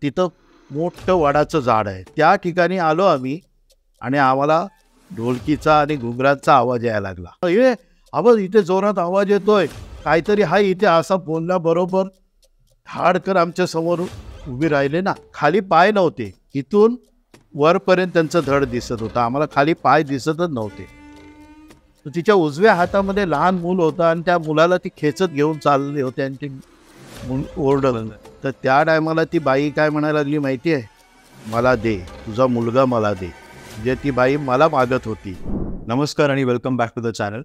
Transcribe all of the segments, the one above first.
तिथं मोठं वडाचं झाड आहे. त्या ठिकाणी आलो आम्ही आणि आम्हाला ढोलकीचा आणि घुंगराचा आवाज यायला लागला. हे आवाज इथे जोरात आवाज येतोय, काहीतरी हा इथे असा बोलल्याबरोबर धाडकर आमच्या समोर उभी राहिले ना. खाली पाय नव्हते, इथून वरपर्यंत त्यांचं धड दिसत होतं. आम्हाला खाली पाय दिसतच नव्हते. तर तिच्या उजव्या हातामध्ये लहान मूल होतं आणि त्या मुलाला ती खेचत घेऊन चालले होते आणि ते मूल ओरडलं. तर त्या टायमाला ती बाई काय म्हणायला लागली माहिती आहे, मला दे, तुझा मुलगा मला दे. म्हणजे ती बाई मला मागत होती. नमस्कार आणि welcome back to the channel.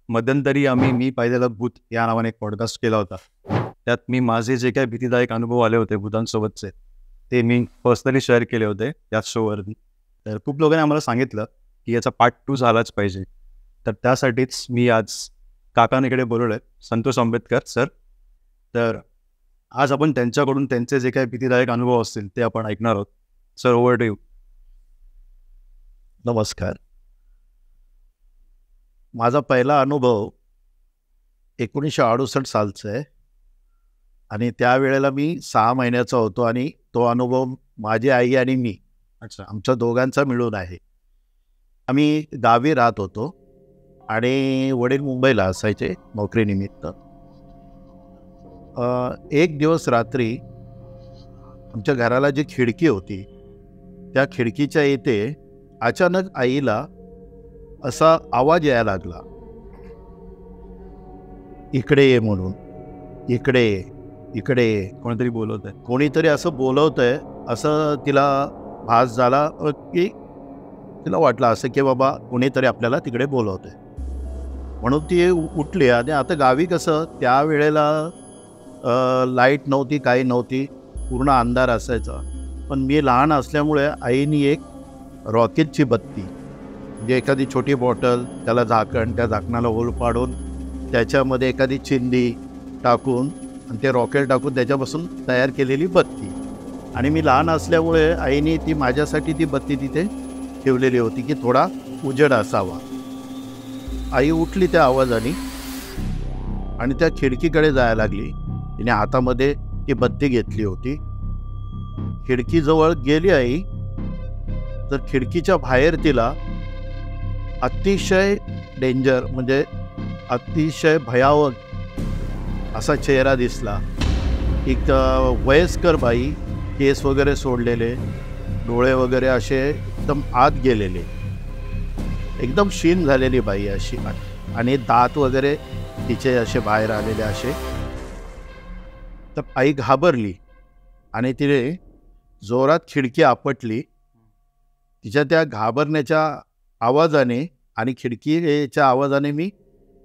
मध्यंतरी मी पाहिलेलं भूत या नावाने एक पॉडकास्ट केला होता. त्यात मी माझे जे काही भीतीदायक अनुभव आले होते भूतांसोबतचे ते मी पर्सनली शेअर केले होते याच शोवरती. तर खूप लोकांनी आम्हाला सांगितलं की याचा पार्ट 2 झालाच पाहिजे. तर त्यासाठीच मी आज काकांकडे बोलवलं आहे, संतोष आंबेडकर सर. तर आज आपण त्यांच्याकडून त्यांचे जे काही भीतीदायक अनुभव असतील ते आपण ऐकणार आहोत. Sir, over to you. नमस्कार. माझा पहिला अनुभव 1968 सालचा आहे आणि त्यावेळेला मी 6 महिन्याचा होतो आणि तो अनुभव माझी आई आणि मी आमच्या दोघांचा मिळून आहे. आम्ही गावी राहत होतो आणि वडील मुंबईला असायचे नोकरीनिमित्त. एक दिवस रात्री आमच्या घराला जी खिडकी होती त्या खिडकीच्या इथे अचानक आईला असा आवाज यायला लागला, इकडे ये म्हणून, इकडे ये, इकडे ये. कोणीतरी बोलवत आहे, कोणीतरी असं बोलवत आहे असं तिला भास झाला की तिला वाटलं असं की बाबा कोणीतरी आपल्याला तिकडे बोलवत आहे. म्हणून ती उठली. आणि आता गावी कसं त्यावेळेला लाईट नव्हती, काही नव्हती, पूर्ण अंधार असायचा. पण मी लहान असल्यामुळे आईने एक रॉकेटची बत्ती, म्हणजे एखादी छोटी बॉटल, त्याला झाकण, त्या झाकणाला होल पाडून त्याच्यामध्ये एखादी चिंदी टाकून आणि ते रॉकेट टाकून त्याच्यापासून तयार केलेली बत्ती. आणि मी लहान असल्यामुळे आईने ती माझ्यासाठी ती बत्ती तिथे ठेवलेली होती की थोडा उजेड असावा. आई उठली त्या आवाजाने आणि त्या खिडकीकडे जायला लागली. तिने हातामध्ये ती बत्ती घेतली होती. खिडकीजवळ गेली आई, तर खिडकीच्या बाहेर तिला अतिशय डेंजर, म्हणजे अतिशय भयावह असा चेहरा दिसला. एक वयस्कर बाई, केस वगैरे सोडलेले, डोळे वगैरे असे एकदम आत गेलेले, एकदम क्षीण झालेली बाई अशी, आणि दात वगैरे तिचे असे बाहेर आलेले असे. तर आई घाबरली आणि तिने जोरात खिडकी आपटली. तिच्या त्या घाबरण्याच्या आवाजाने आणि खिडकीच्या आवाजाने मी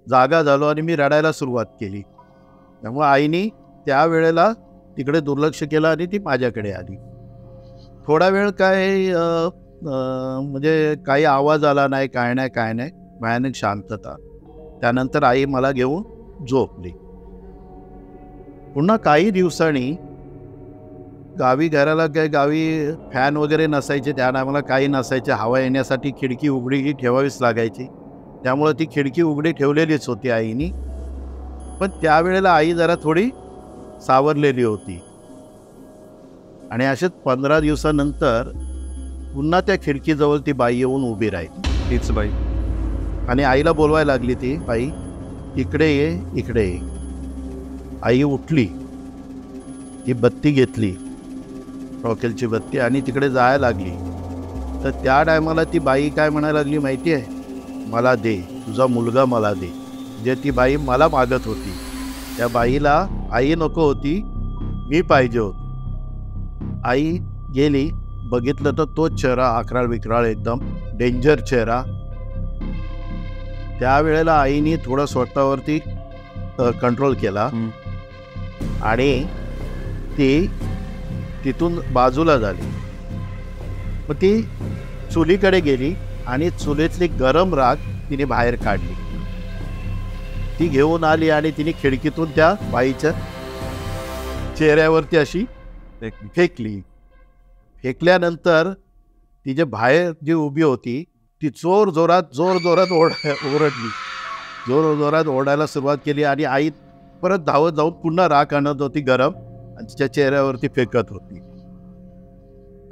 जागा झालो आणि मी रडायला सुरुवात केली. त्यामुळे आईने त्यावेळेला तिकडे दुर्लक्ष केलं आणि ती माझ्याकडे आली. थोडा वेळ काय म्हणजे काही आवाज आला नाही, काय नाही, भयानक शांतता. त्यानंतर आई मला घेऊन झोपली. पुन्हा काही दिवसांनी गावी फॅन वगैरे नसायचे, त्या टायमाला काही नसायचे. हवा येण्यासाठी खिडकी उघडी ठेवावीच लागायची. त्यामुळं ती खिडकी उघडी ठेवलेलीच होती आईनी. पण त्यावेळेला आई जरा थोडी सावरलेली होती. आणि असेच 15 दिवसानंतर पुन्हा त्या खिडकीजवळ ती बाई येऊन उभी राहिली, तीच बाई. आणि आईला बोलवायला लागली ती बाई, इकडे ये, इकडे ये. आई उठली, ती बत्ती घेतली, रॉकेलची बत्ती, आणि तिकडे जायला लागली. तर त्या टायमाला ती बाई काय म्हणायला लागली माहिती आहे, मला दे, तुझा मुलगा मला दे. म्हणजे ती बाई मला मागत होती. त्या बाईला आई नको होती, मी पाहिजे होती. आई गेली, बघितलं तर तोच चेहरा, अकराळ विकराळ, एकदम डेंजर चेहरा. त्यावेळेला आईने थोडं स्वतःवरती कंट्रोल केला आणि ती तिथून बाजूला झाली. मग ती चुलीकडे गेली आणि चुलीतली गरम राख तिने बाहेर काढली. ती घेऊन आली आणि तिने खिडकीतून त्या बाईच्या चेहऱ्यावरती अशी फेकली. फेकल्यानंतर ती जे बाहेर जी उभी होती ती जोरात ओरडली, जोरात ओरडायला सुरुवात केली. आणि आई परत धावत जाऊन पुन्हा राख आणत होती गरम आणि तिच्या चेहऱ्यावरती फेकत होती.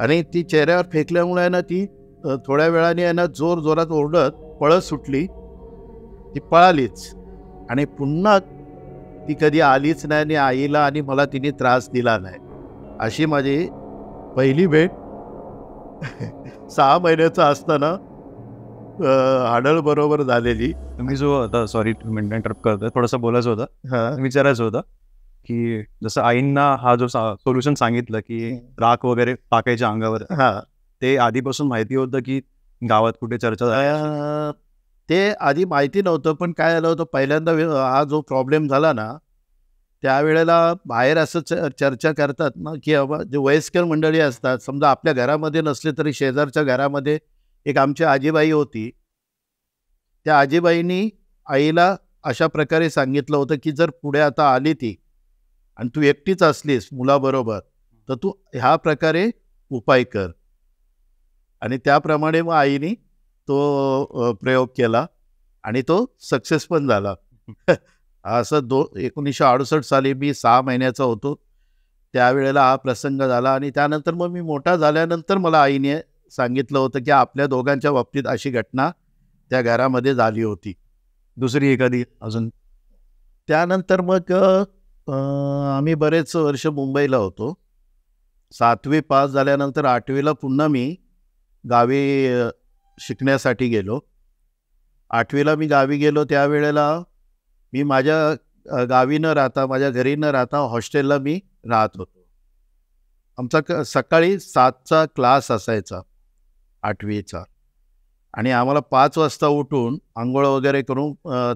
आणि ती चेहऱ्यावर फेकल्यामुळे आहे ना ती थोड्या वेळाने आहे ना जोर जोरात ओरडत पळत सुटली. ती पळालीच आणि पुन्हा ती कधी आलीच नाही आणि आईला आणि मला तिने त्रास दिला नाही. अशी माझी पहिली भेट 6 महिन्याचा असताना हाडळ बरोबर झालेली. तुम्ही जो आता सॉरी इंटरप्ट करतोय, थोडंसं बोलायचं होतं, हां विचारायचं होतं की जसं आईंना हा जो सोल्युशन सांगितलं की राख वगैरे टाकायच्या अंगावर, हां ते आधीपासून माहिती होतं की गावात कुठे चर्चा झाली? ते आधी माहिती नव्हतं, पण काय झालं होतं पहिल्यांदा हा जो प्रॉब्लेम झाला ना त्यावेळेला बाहेर असं चर्चा करतात ना की बाबा जे वयस्कर मंडळी असतात, समजा आपल्या घरामध्ये नसले तरी शेजारच्या घरामध्ये एक आमची आजीबाई होती. त्या आजीबाईंनी आईला अशा प्रकारे सांगितलं होतं की जर पुढे आता आली ती आणि तू एकटीच असलीस मुलाबरोबर तर तू ह्या प्रकारे उपाय कर. आणि त्याप्रमाणे मग आईने तो प्रयोग केला आणि तो सक्सेस पण झाला. असं 1968 साली मी 6 महिन्याचा होतो त्यावेळेला हा प्रसंग झाला. आणि त्यानंतर मग मी मोठा झाल्यानंतर मला आईने सांगितलं होतं की आपल्या दोघांच्या बाबतीत अशी घटना त्या घरामध्ये झाली होती. दुसरी एखादी अजून? त्यानंतर मग आम्ही बरेच वर्ष मुंबईला होतो. 7वी पास झाल्यानंतर 8वीला पुन्हा मी गावी शिकण्यासाठी गेलो. 8वीला मी गावी गेलो त्यावेळेला मी माझ्या गावी न राहता, माझ्या घरी न राहता हॉस्टेलला मी राहत होतो. आमचा सकाळी 7चा क्लास असायचा 8वीचा आणि आम्हाला 5 वाजता उठून आंघोळ वगैरे करून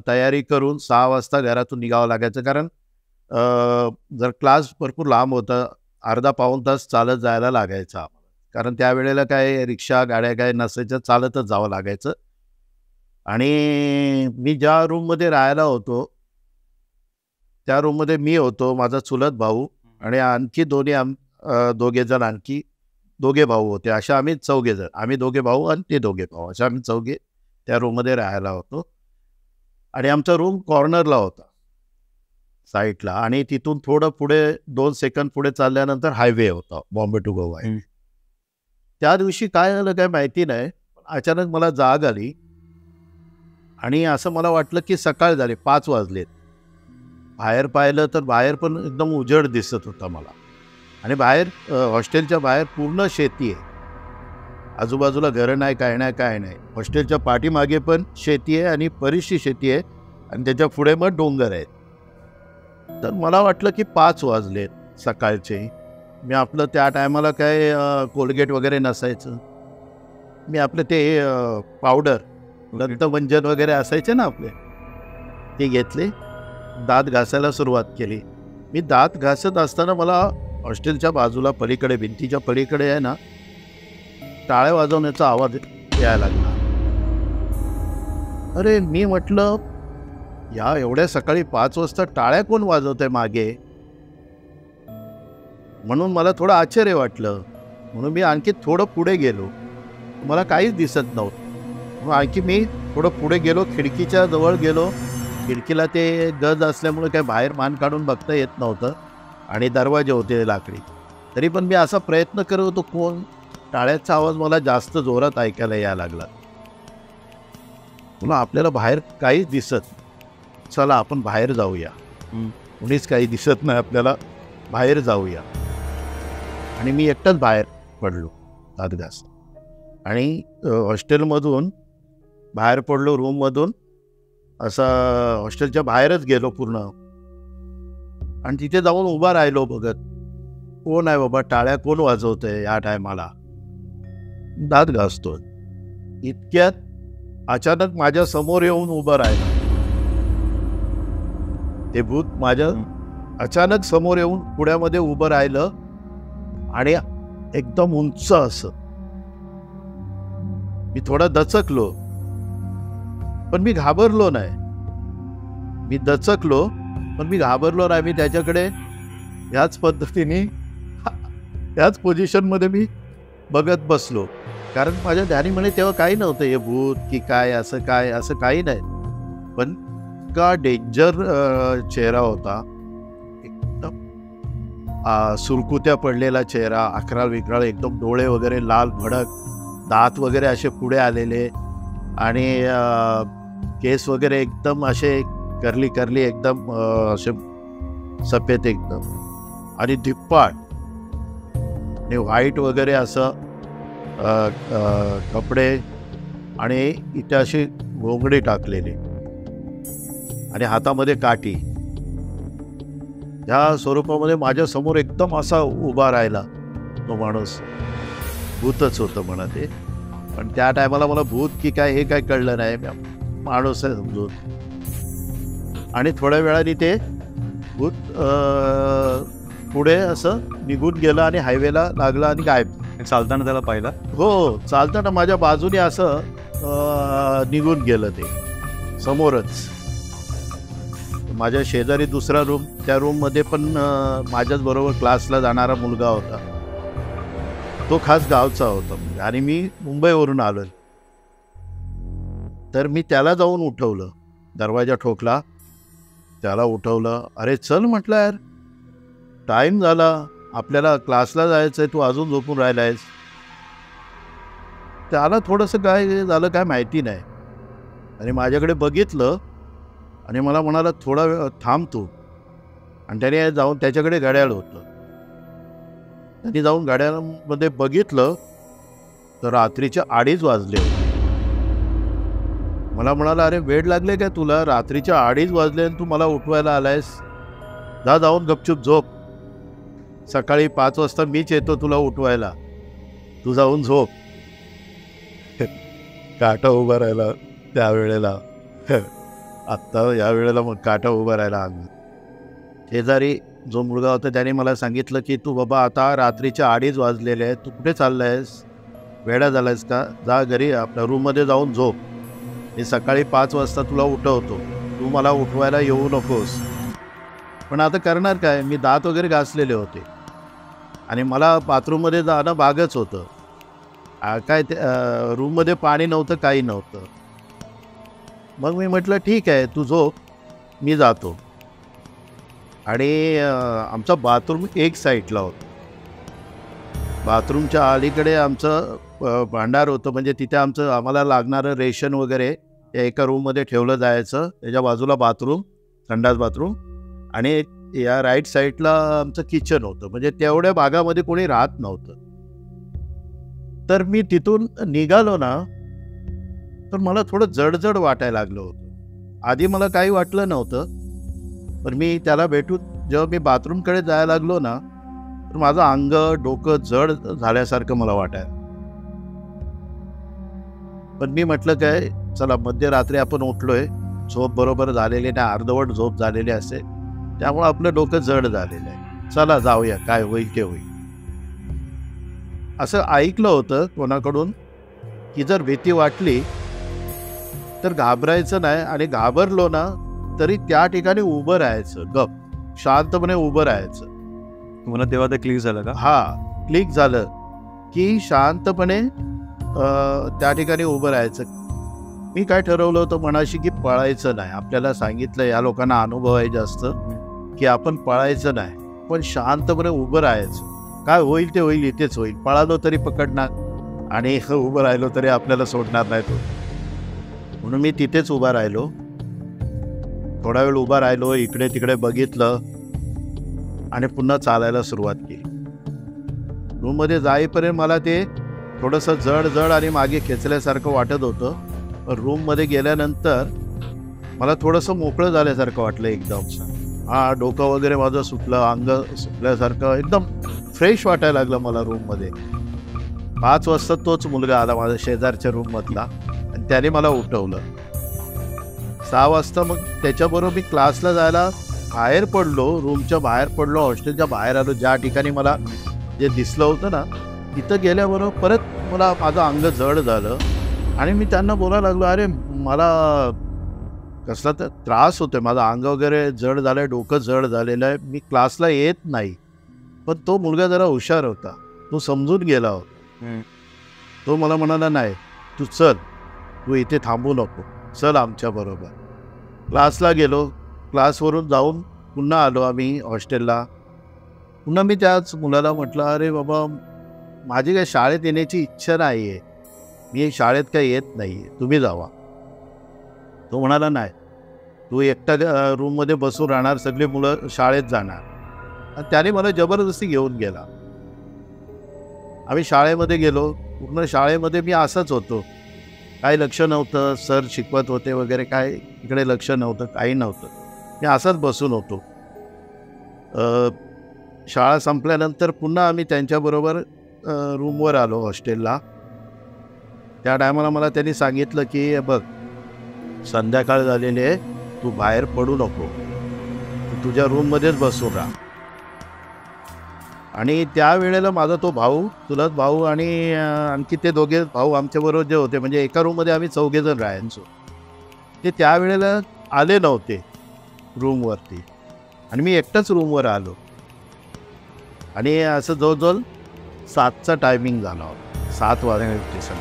तयारी करून 6 वाजता घरातून निघावं लागायचं. कारण जर क्लास भरपूर लांब होता, अर्धा पाऊण तास चालत जायला लागायचं आम्हाला. कारण त्यावेळेला काय रिक्षा गाड्या काय नसायच्या, चालतच जावं लागायचं. आणि मी ज्या रूममध्ये राहायला होतो त्या रूममध्ये मी होतो, माझा चुलत भाऊ आणि आणखी दोघे जण, आणखी 2 भाऊ होते. अशा आम्ही 4 जण, आम्ही 2 भाऊ आणि ते 2 भाऊ, अशा आम्ही 4 त्या रूममध्ये राहायला होतो. आणि आमचा रूम कॉर्नरला होता साईडला आणि तिथून थोडं पुढे 2 सेकंद पुढे चालल्यानंतर हायवे होता, बॉम्बे टू गोवा. त्या दिवशी काय झालं काय माहिती नाही, अचानक मला जाग आली आणि असं मला वाटलं की सकाळ झाली, 5 वाजलेत. बाहेर पाहिलं तर बाहेर पण एकदम उजेड दिसत होता मला. आणि बाहेर हॉस्टेलच्या बाहेर पूर्ण शेती आहे, आजूबाजूला घरं नाही, काय नाही काय नाही. हॉस्टेलच्या पाठीमागे पण शेती आहे आणि बरीचशी शेती आहे आणि त्याच्या पुढे मग डोंगर आहेत. तर मला वाटलं की 5 वाजलेत सकाळचे. मी आपलं त्या टायमाला काय कोलगेट वगैरे नसायचं, मी आपलं ते पावडर दंतमंजन वगैरे असायचे ना आपले, ते घेतले, दात घासायला सुरुवात केली. मी दात घासत असताना मला हॉस्टेलच्या बाजूला पलीकडे, भिंतीच्या पलीकडे आहे ना, टाळ्या वाजवण्याचा आवाज यायला लागला. अरे मी म्हटलं या एवढ्या सकाळी 5 वाजता टाळ्या कोण वाजवत आहे मागे, म्हणून मला थोडं आश्चर्य वाटलं. म्हणून मी आणखी थोडं पुढे गेलो, मला काहीच दिसत नव्हतं. मग आणखी मी थोडं पुढे गेलो, खिडकीच्या जवळ गेलो. खिडकीला ते गज असल्यामुळे काय बाहेर मान काढून बघता येत नव्हतं आणि दरवाजे होते लाकडी. तरी पण मी असा प्रयत्न करत होतो, कोण, टाळ्याचा आवाज मला जास्त जोरात ऐकायला यायला लागला. म्हणून आपल्याला बाहेर काहीच दिसत, चला आपण बाहेर जाऊया, कुणीच काही दिसत नाही आपल्याला, बाहेर जाऊया. आणि मी एकटाच बाहेर पडलो दात घास आणि हॉस्टेलमधून बाहेर पडलो, रूममधून असं हॉस्टेलच्या बाहेरच गेलो पूर्ण. आणि तिथे जाऊन उभा राहिलो बघत, कोण आहे बाबा, टाळ्या कोण वाजवतंय या टायमाला, दात घासतोय. इतक्यात अचानक माझ्या समोर येऊन उभं राहिलं ते भूत. माझ्या अचानक समोर येऊन पुण्यामध्ये उभं राहिलं आणि एकदम उंच असं. मी थोडा दचकलो पण मी घाबरलो नाही. मी दचकलो पण मी घाबरलो नाही. मी त्याच्याकडे ह्याच पद्धतीने, ह्याच पोझिशनमध्ये मी बघत बसलो. कारण माझ्या ध्यानी म्हणे तेव्हा काही नव्हतं, हे भूत की काय, असं काय, असं काही नाही. पण इतका डेंजर चेहरा होता, एकदम सुरकुत्या पडलेला चेहरा, अकराळ विकराळ एकदम, डोळे वगैरे लाल भडक, दात वगैरे असे पुढे आलेले आणि केस वगैरे एकदम असे करली करली एकदम असे सफेद एकदम आणि धिप्पाड आणि व्हाईट वगैरे असं कपडे आणि इथे अशी घोंगडी टाकलेली आणि हातामध्ये काठी. ह्या स्वरूपामध्ये माझ्यासमोर एकदम असा उभा राहिला तो माणूस. भूतच होतं म्हणा ते, पण त्या टायमाला मला भूत की काय हे काय कळलं नाही, माणूस आहे समजून. आणि थोड्या वेळाने ते भूत पुढे असं निघून गेलं आणि हायवेला लागलं आणि गायब. चालताना त्याला पाहिलं? हो, चालताना माझ्या बाजूने असं निघून गेलं ते समोरच. माझ्या शेजारी दुसरा रूम, त्या रूममध्ये पण माझ्याच बरोबर क्लासला जाणारा मुलगा होता. तो खास गावचा होता आणि मी मुंबईवरून आलो. तर मी त्याला जाऊन उठवलं, दरवाजा ठोकला, त्याला उठवलं. अरे चल म्हटलं, यार टाईम झाला, आपल्याला क्लासला जायचं आहे, तू अजून झोपून राहिला आहेस. त्याला थोडंसं काय झालं काय माहिती नाही आणि माझ्याकडे बघितलं आणि मला म्हणाला थोडा वेळ थांब तू. आणि त्याने जाऊन, त्याच्याकडे घड्याळ होतं, त्यांनी जाऊन घड्याळामध्ये बघितलं तर रात्रीचे 2:30 वाजले होते. मला म्हणाला, अरे वेळ लागले काय तुला, रात्रीचे 2:30 वाजले आणि तू मला उठवायला आलायस, जा जाऊन गपचूप झोप, सकाळी 5 वाजता मीच येतो तुला उठवायला, तू जाऊन झोप. काटा उभा राहिला त्यावेळेला. आत्ता या वेळेला मग काटा उभा राहिला अंग. शेजारी जो मुलगा होता त्याने मला सांगितलं की तू बाबा आता रात्रीचे 2:30 वाजलेले आहेत, तू कुठे चालला आहेस, वेडा झाला आहेस का, जा घरी आपल्या रूममध्ये जाऊन झोप, मी सकाळी 5 वाजता तुला उठवतो, तू मला उठवायला येऊ नकोस. पण आता करणार काय, मी दात वगैरे घासलेले होते आणि मला बाथरूममध्ये जाणं भागच होतं. काय ते रूममध्ये पाणी नव्हतं, काही नव्हतं. मग मी म्हटलं ठीक आहे तू झोप, मी जातो. आणि आमचा बाथरूम एक साईडला होता. बाथरूमच्या अलीकडे आमचं भांडार होतं, म्हणजे तिथे आम्हाला लागणारं रेशन वगैरे त्या एका रूममध्ये ठेवलं जायचं. त्याच्या बाजूला बाथरूम, संडास बाथरूम, आणि या राईट साईडला आमचं किचन होतं. म्हणजे तेवढ्या भागामध्ये कोणी राहत नव्हतं. तर मी तिथून निघालो ना, तर मला थोडं जडजड वाटायला लागलं होतं. आधी मला काही वाटलं नव्हतं, पण मी त्याला भेटून जेव्हा मी बाथरूमकडे जायला लागलो ना, तर माझं अंग डोकं जड झाल्यासारखं मला वाटायला. पण मी म्हटलं काय, चला मध्यरात्री आपण उठलोय, झोप बरोबर झालेली नाही, अर्धवट झोप झालेली असेल, त्यामुळे आपलं डोकं जड झालेलं आहे, चला जाऊया, काय होईल ते होईल. असं ऐकलं होतं कोणाकडून की जर भीती वाटली तर घाबरायचं नाही, आणि घाबरलो ना तरी त्या ठिकाणी उभं राहायचं, गप शांतपणे उभं राहायचं. मला तेव्हा ते क्लिक झालं का? हा, क्लिक झालं की शांतपणे त्या ठिकाणी उभं राहायचं. मी काय ठरवलं होतं मनाशी की पळायचं नाही. आपल्याला सांगितलं, या लोकांना अनुभव आहे जास्त, की आपण पळायचं नाही, पण शांतपणे उभं राहायचं. काय होईल ते होईल, इथेच होईल. पळालो तरी पकडणार आणि उभं राहिलो तरी आपल्याला सोडणार नाही तो. म्हणून मी तिथेच उभा राहिलो. थोडा वेळ उभा राहिलो, इकडे तिकडे बघितलं आणि पुन्हा चालायला सुरुवात केली. रूममध्ये जाईपर्यंत मला ते थोडंसं जड जड आणि मागे खेचल्यासारखं वाटत होतं. रूममध्ये गेल्यानंतर मला थोडंसं मोकळं झाल्यासारखं वाटलं एकदम. हा, डोकं वगैरे माझं सुटलं, अंग सुटल्यासारखं एकदम फ्रेश वाटायला लागलं मला रूममध्ये. 5 वाजता तोच मुलगा आला माझ्या शेजारच्या रूममधला आणि त्याने मला उठवलं. 6 वाजता मग त्याच्याबरोबर मी क्लासला जायला बाहेर पडलो, रूमच्या बाहेर पडलो, हॉस्टेलच्या बाहेर आलो. ज्या ठिकाणी मला जे दिसलं होतं ना, तिथं गेल्याबरोबर परत मला माझं अंग जड झालं आणि मी त्यांना बोलायला लागलो, अरे मला कसला तर त्रास होतोय, माझं अंग वगैरे जड झालं आहे, डोकं जड झालेलं आहे, मी क्लासला येत नाही. पण तो मुलगा जरा हुशार होता, तो समजून गेला होता. तो मला म्हणाला, नाही तू चल, तू इथे थांबू नको, चल आमच्याबरोबर. क्लासला गेलो. क्लासवरून जाऊन पुन्हा आलो आम्ही हॉस्टेलला. पुन्हा मी त्याच मुलाला म्हटलं, अरे बाबा माझी काही शाळेत येण्याची इच्छा नाही आहे, मी शाळेत काही येत नाही आहे, तुम्ही जावा. तो म्हणाला, नाही, तू एकटा रूममध्ये बसून राहणार, सगळी मुलं शाळेत जाणार. आणि त्याने मला जबरदस्ती घेऊन गेला. आम्ही शाळेमध्ये गेलो. पूर्ण शाळेमध्ये मी असाच होतो, काही लक्ष नव्हतं, सर शिकवत होते वगैरे, काय इकडे लक्ष नव्हतं, काही नव्हतं, मी असाच बसून होतो. शाळा संपल्यानंतर पुन्हा आम्ही त्यांच्याबरोबर रूमवर आलो हॉस्टेलला. त्या टायमाला मला त्यांनी सांगितलं की बघ, संध्याकाळ झालेली आहे, तू बाहेर पडू नको, तू तुझ्या रूममध्येच बसून राहा. आणि त्यावेळेला माझा तो भाऊ, चुलत भाऊ आणि आणखी ते दोघे भाऊ आमच्याबरोबर जे होते, म्हणजे एका रूममध्ये आम्ही 4 जण राहायचो, ते त्यावेळेला आले नव्हते रूमवरती आणि मी एकटाच रूमवर आलो. आणि असं जवळजवळ 7चा टायमिंग झाला होता, 7 वाजता.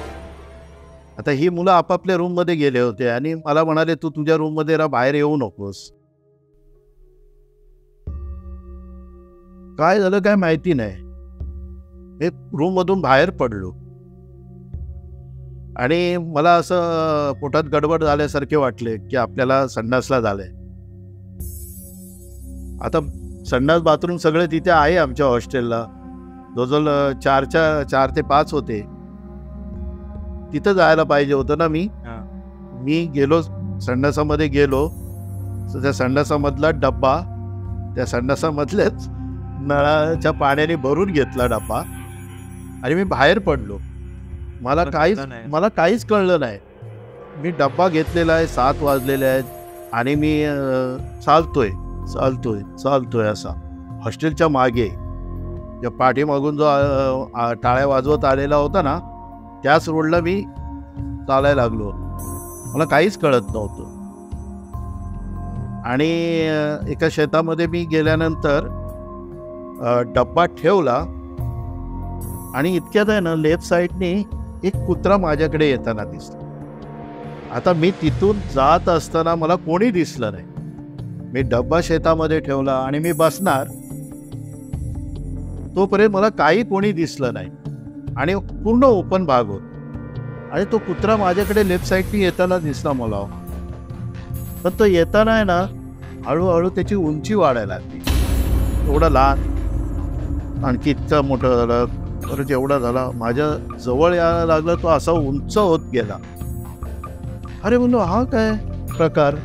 आता ही मुलं आपापल्या रूममध्ये गेले होते आणि मला म्हणाले, तू तुझ्या रूममध्ये राहा, बाहेर येऊ नकोस. काय झालं काय माहिती नाही, मी रूममधून बाहेर पडलो आणि मला असं पोटात गडबड झाल्यासारखे वाटले की आपल्याला संडासला झालंय. आता संडास बाथरूम सगळे तिथे आहे आमच्या हॉस्टेलला, जवळजवळ 4 ते 5 होते. तिथं जायला पाहिजे होतं ना. मी गेलो, संडासामध्ये गेलो, त्या संडासामधला डब्बा, त्या संडासामधल्याच नळाच्या पाण्याने भरून घेतला डब्बा आणि मी बाहेर पडलो. मला काहीच कळलं नाही. मी डब्बा घेतलेला आहे, 7 वाजलेले आहेत आणि मी चालतोय असा हॉस्टेलच्या मागे, ज्या पाठीमागून जो टाळ्या वाजवत आलेला होता ना, त्याच रोडला मी चालायला लागलो. मला काहीच कळत नव्हतं. आणि एका शेतामध्ये मी गेल्यानंतर डब्बा ठेवला आणि इतक्यात आहे ना, लेफ्ट साईडने एक कुत्रा माझ्याकडे येताना दिसला. आता मी तिथून जात असताना मला कोणी दिसलं नाही. मी डब्बा शेतामध्ये ठेवला आणि मी बसणार, तोपर्यंत मला कोणी दिसलं नाही आणि पूर्ण ओपन भाग होता आणि तो कुत्रा माझ्याकडे लेफ्ट साईडने येताना दिसला मला. पण तो येताना आहे ना, हळूहळू त्याची उंची वाढायला लागली. एवढा लहान, आणखी इतका मोठा झाला, परत एवढा झाला, माझ्या जवळ यायला लागला, तो असा उंच होत गेला. अरे म्हणलो, हा काय प्रकार?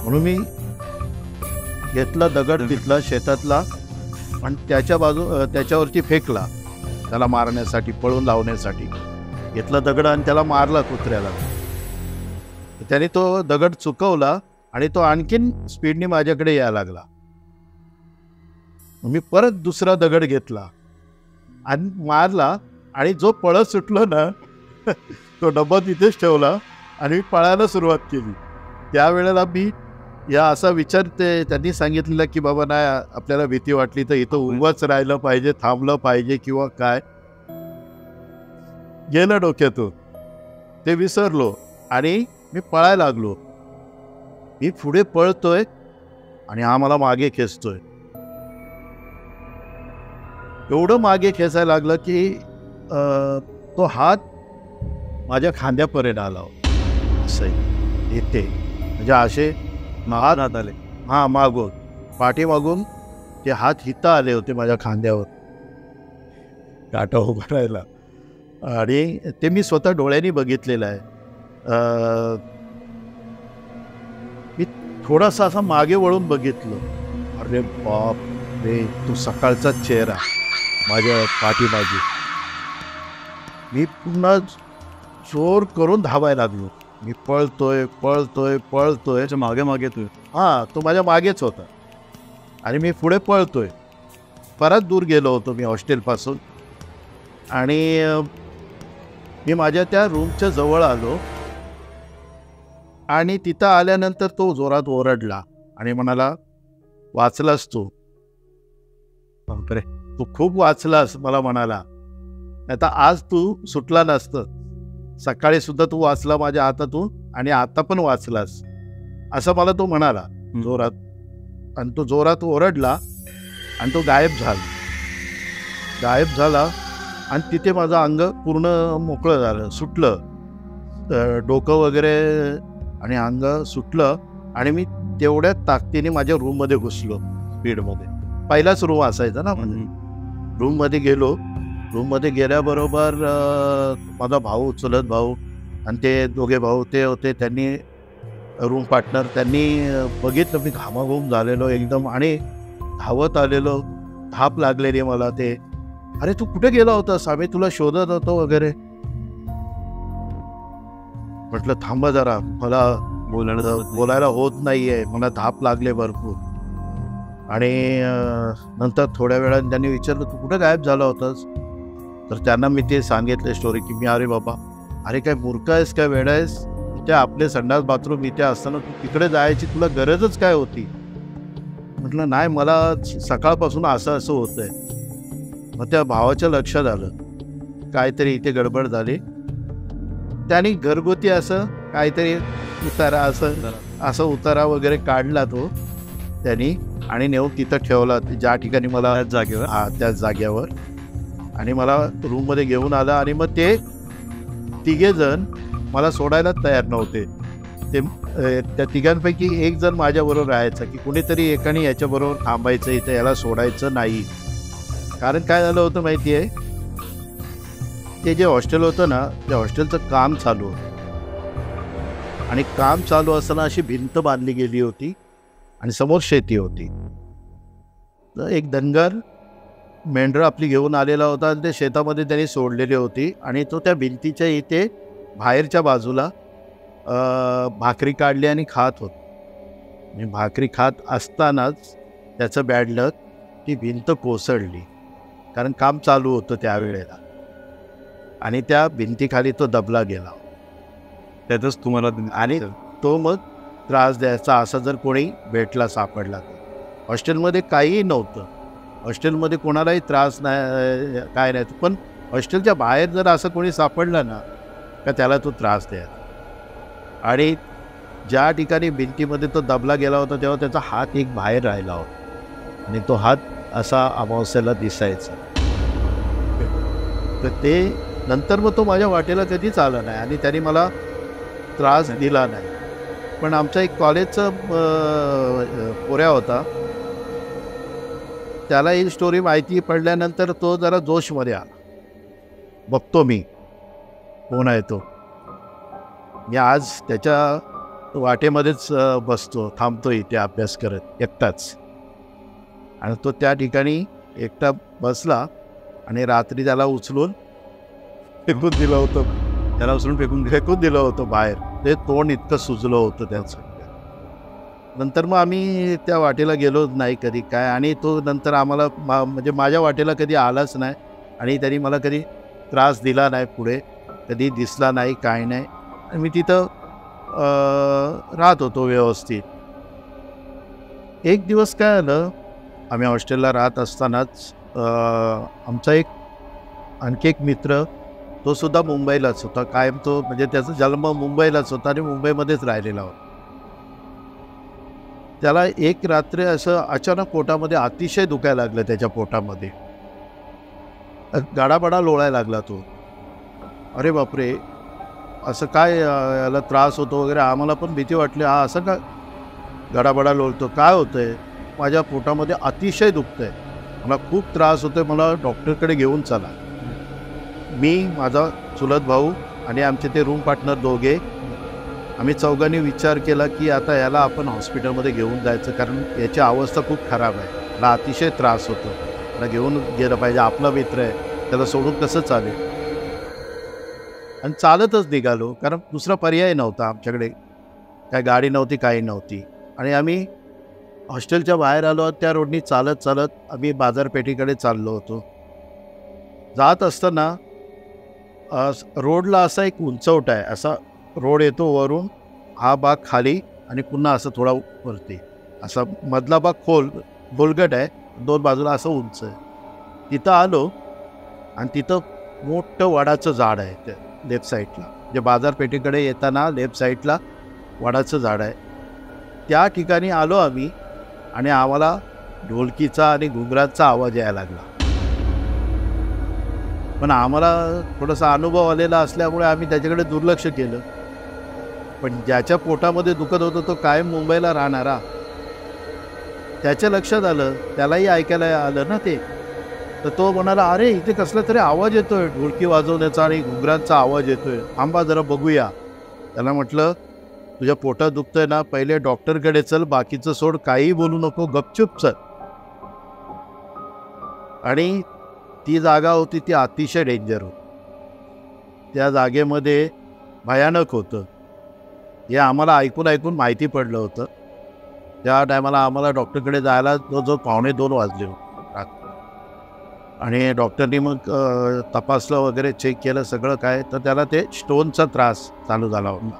म्हणून मी घेतला दगड तिथला शेतातला आणि त्याच्यावरती फेकला, त्याला मारण्यासाठी, पळून लावण्यासाठी घेतला दगड आणि त्याला मारला कुत्र्याला. त्याने तो दगड चुकवला आणि तो आणखीन स्पीडने माझ्याकडे यायला लागला. मी परत दुसरा दगड घेतला आणि मारला आणि जो पळत सुटलो ना, तो डब्बा तिथेच ठेवला आणि मी पळायला सुरुवात केली. त्यावेळेला मी या असा विचार त्यांनी सांगितलेला की बाबा नाही, आपल्याला भीती वाटली तर इथं उभंच राहिलं पाहिजे, थांबलं पाहिजे किंवा काय. गेलं डोक्यातून, ते विसरलो आणि मी पळायला लागलो. मी पुढे पळतोय आणि हा मला मागे खेचतोय. एवढं मागे खेचायला लागलं की तो हात माझ्या खांद्यापर्यंत आला. असं इथे, म्हणजे असे हात आले, मागून, पाठीमागून ते हात हिथं आले होते माझ्या खांद्यावर, काटा उभा राहिला. आणि ते मी स्वतः डोळ्यांनी बघितलेलं आहे. मी थोडासा असा मागे वळून बघितलं, अरे बाप रे, तो सकाळचा चेहरा माझ्या पाठीमागे. मी पुन्हा जोर करून धावायला लागलो. मी पळतोय मागे तू. तो माझ्या मागेच होता आणि मी पुढे पळतोय. परत दूर गेलो होतो मी हॉस्टेलपासून आणि मी माझ्या त्या रूमच्या जवळ आलो आणि तिथं आल्यानंतर तो जोरात ओरडला आणि म्हणाला, वाचलास तू? बापरे, तू खूप वाचलास, मला म्हणाला. आता आज तू सुटला नसतं, सकाळी सुद्धा तू वाचला माझ्या हातातून आणि आता पण वाचलास, असं मला तो म्हणाला जोरात. आणि तो जोरात ओरडला आणि तो गायब झाला. गायब झाला आणि तिथे माझं अंग पूर्ण मोकळं झालं, सुटलं, डोकं वगैरे आणि अंग सुटलं आणि मी तेवढ्याच ताकदीने माझ्या रूममध्ये घुसलो स्पीडमध्ये. पहिलाच रूम असायचा ना म्हणजे. रूममध्ये गेलो. रूममध्ये गेल्याबरोबर माझा भाऊ, चुलत भाऊ आणि ते दोघे भाऊ ते होते, त्यांनी रूम पार्टनर, त्यांनी बघितलं मी घामाघूम झालेलो एकदम आणि धावत आलेलो. धाप लागलेली मला. ते अरे तू कुठे गेला होतास, आम्ही तुला शोधत होतो वगैरे. म्हटलं थांबा जरा, मला बोलायला होत नाहीये, मला धाप लागले भरपूर. आणि नंतर थोड्या वेळाने त्यांनी विचारलं तू कुठे गायब झाला होतास. तर त्यांना मी ते सांगितले स्टोरी की मी अरे बाबा, अरे काय मूर्ख आहेस काय, वेडा आहेस, इथे आपले संडास बाथरूम इथे असताना तू तिकडे जायची तुला गरजच काय होती. म्हटलं नाही, मला सकाळपासून असं असं होतंय. मग त्या भावाच्या लक्षात आलं काहीतरी इथे गडबड झाली. त्याने घरगुती असं काहीतरी उतारा असं उतारा वगैरे काढला तो त्यांनी आणि नेऊन तिथं ठेवला ज्या ठिकाणी मला जागेवर. त्याच जागेवर. आणि मला रूममध्ये घेऊन आला आणि मग ते तिघे जण मला सोडायलाच तयार नव्हते. ते त्या तिघांपैकी एक जण माझ्याबरोबर राहायचा की कुणीतरी एकाने याच्याबरोबर थांबायचं, इथं याला सोडायचं नाही. कारण काय झालं होतं माहिती आहे, ते जे हॉस्टेल होतं ना, त्या हॉस्टेलचं काम चालू होतं आणि काम चालू असताना अशी भिंत बांधली गेली होती आणि समोर शेती होती. तर एक धनगर मेंढरं आपली घेऊन आलेला होता आणि ते शेतामध्ये त्यांनी सोडलेली होती आणि तो त्या भिंतीच्या इथे बाहेरच्या बाजूला भाकरी काढली आणि खात होता. आणि भाकरी खात असतानाच त्याचं बॅड लक, ती भिंत कोसळली. कारण काम चालू होतं त्यावेळेला आणि त्या भिंतीखाली तो दबला गेला. त्यातच तुम्हाला आणि तो मग त्रास द्यायचा असं जर कोणी भेटला, सापडला तर. हॉस्टेलमध्ये काहीही नव्हतं, हॉस्टेलमध्ये कोणालाही त्रास नाही, काय नाही. पण हॉस्टेलच्या बाहेर जर असं कोणी सापडलं ना का त्याला तो त्रास द्यायचा. आणि ज्या ठिकाणी भिंतीमध्ये तो दबला गेला होता तेव्हा त्याचा हात एक बाहेर राहिला होता आणि तो हात असा अमावस्येला दिसायचा. तर ते नंतर मग तो माझ्या वाटेला कधीच आला नाही आणि त्याने मला त्रास दिला नाही. पण आमचा एक कॉलेजचा पोऱ्या होता, त्याला ही स्टोरी माहिती पडल्यानंतर तो जरा जोशमध्ये आला. बघतो मी कोण आहे तो. मी आज त्याच्या वाटेमध्येच बसतो, थांबतो इथे अभ्यास करत एकटाच. आणि तो त्या ठिकाणी एकटा बसला आणि रात्री त्याला उचलून फेकून दिलं होतं. त्याला उचलून फेकून दिलं होतं बाहेर. ते तोंड इतकं सुजलं होतं त्याचं. नंतर मग आम्ही त्या वाटेला गेलो नाही कधी काय. आणि तो नंतर आम्हाला म्हणजे माझ्या वाटेला कधी आलाच नाही आणि त्यांनी मला कधी त्रास दिला नाही, पुढे कधी दिसला नाही, काय नाही. आणि मी तिथं राहत होतो व्यवस्थित. एक दिवस काय आलं, आम्ही हॉस्टेलला राहत असतानाच आमचा आणखी एक मित्र, तो सुद्धा मुंबईलाच होता कायम. तो म्हणजे त्याचा जन्म मुंबईलाच होता आणि मुंबईमध्येच राहिलेला होता. त्याला एक रात्री असं अचानक पोटामध्ये अतिशय दुखायला लागलं. त्याच्या पोटामध्ये गाडाबडा लोळायला लागला तो. अरे बापरे, असं काय याला त्रास होतो वगैरे. आम्हाला पण भीती वाटली, हा असं का गडाबडा लोळतो, काय होतंय. माझ्या पोटामध्ये अतिशय दुखतंय, मला खूप त्रास होतोय, मला डॉक्टरकडे घेऊन चला. मी, माझा चुलत भाऊ आणि आमचे ते रूम पार्टनर दोघे, आम्ही चौघांनी विचार केला की आता याला आपण हॉस्पिटलमध्ये घेऊन जायचं, कारण याची अवस्था खूप खराब आहे, याला अतिशय त्रास होतो, त्याला घेऊन गेलं पाहिजे. आपला मित्र आहे, त्याला सोडून कसं चालेल. आणि चालतच निघालो, कारण दुसरा पर्याय नव्हता आमच्याकडे. काय गाडी नव्हती, काही नव्हती. आणि आम्ही हॉस्टेलच्या बाहेर आलो, त्या रोडनी चालत चालत आम्ही बाजारपेठेकडे चाललो होतो. जात असताना रोडला असा एक उंचवटा आहे, असा रोड येतो वरून, हा भाग खाली आणि पुन्हा असं थोडा वरती, असा मधला भाग खोलगट आहे, दोन बाजूला असं उंच आहे. तिथं आलो आणि तिथं मोठं वडाचं झाड आहे त्या लेफ्ट साईडला, जे बाजारपेठेकडे येताना लेफ्ट साईडला वडाचं झाड आहे. त्या ठिकाणी आलो आम्ही आणि आम्हाला ढोलकीचा आणि घुंगराचा आवाज यायला लागला. पण आम्हाला थोडासा अनुभव आलेला असल्यामुळे आम्ही त्याच्याकडे दुर्लक्ष केलं. पण ज्याच्या पोटामध्ये दुखत होतं तो कायम मुंबईला राहणारा, त्याच्या लक्षात आलं, त्यालाही ऐकायला आलं ना ते. तर तो म्हणाला, अरे इथे कसला तरी आवाज येतोय, ढोलकी वाजवण्याचा आणि घुंगरांचा आवाज येतोय, थांबा जरा बघूया. त्याला म्हटलं, तुझ्या पोटात दुखतंय ना, पहिले डॉक्टरकडे चल, बाकीचं सोड, काही बोलू नको, गपचूप चल. आणि ती जागा होती ती अतिशय डेंजर होती. त्या जागेमध्ये भयानक होतं हे आम्हाला ऐकून ऐकून माहिती पडलं होतं. त्या टायमाला आम्हाला डॉक्टरकडे जायला जवळजवळ 1:45 वाजले होते. आणि डॉक्टरनी मग तपासलं वगैरे, चेक केलं सगळं काय, तर त्याला ते स्टोनचा त्रास चालू झाला होता.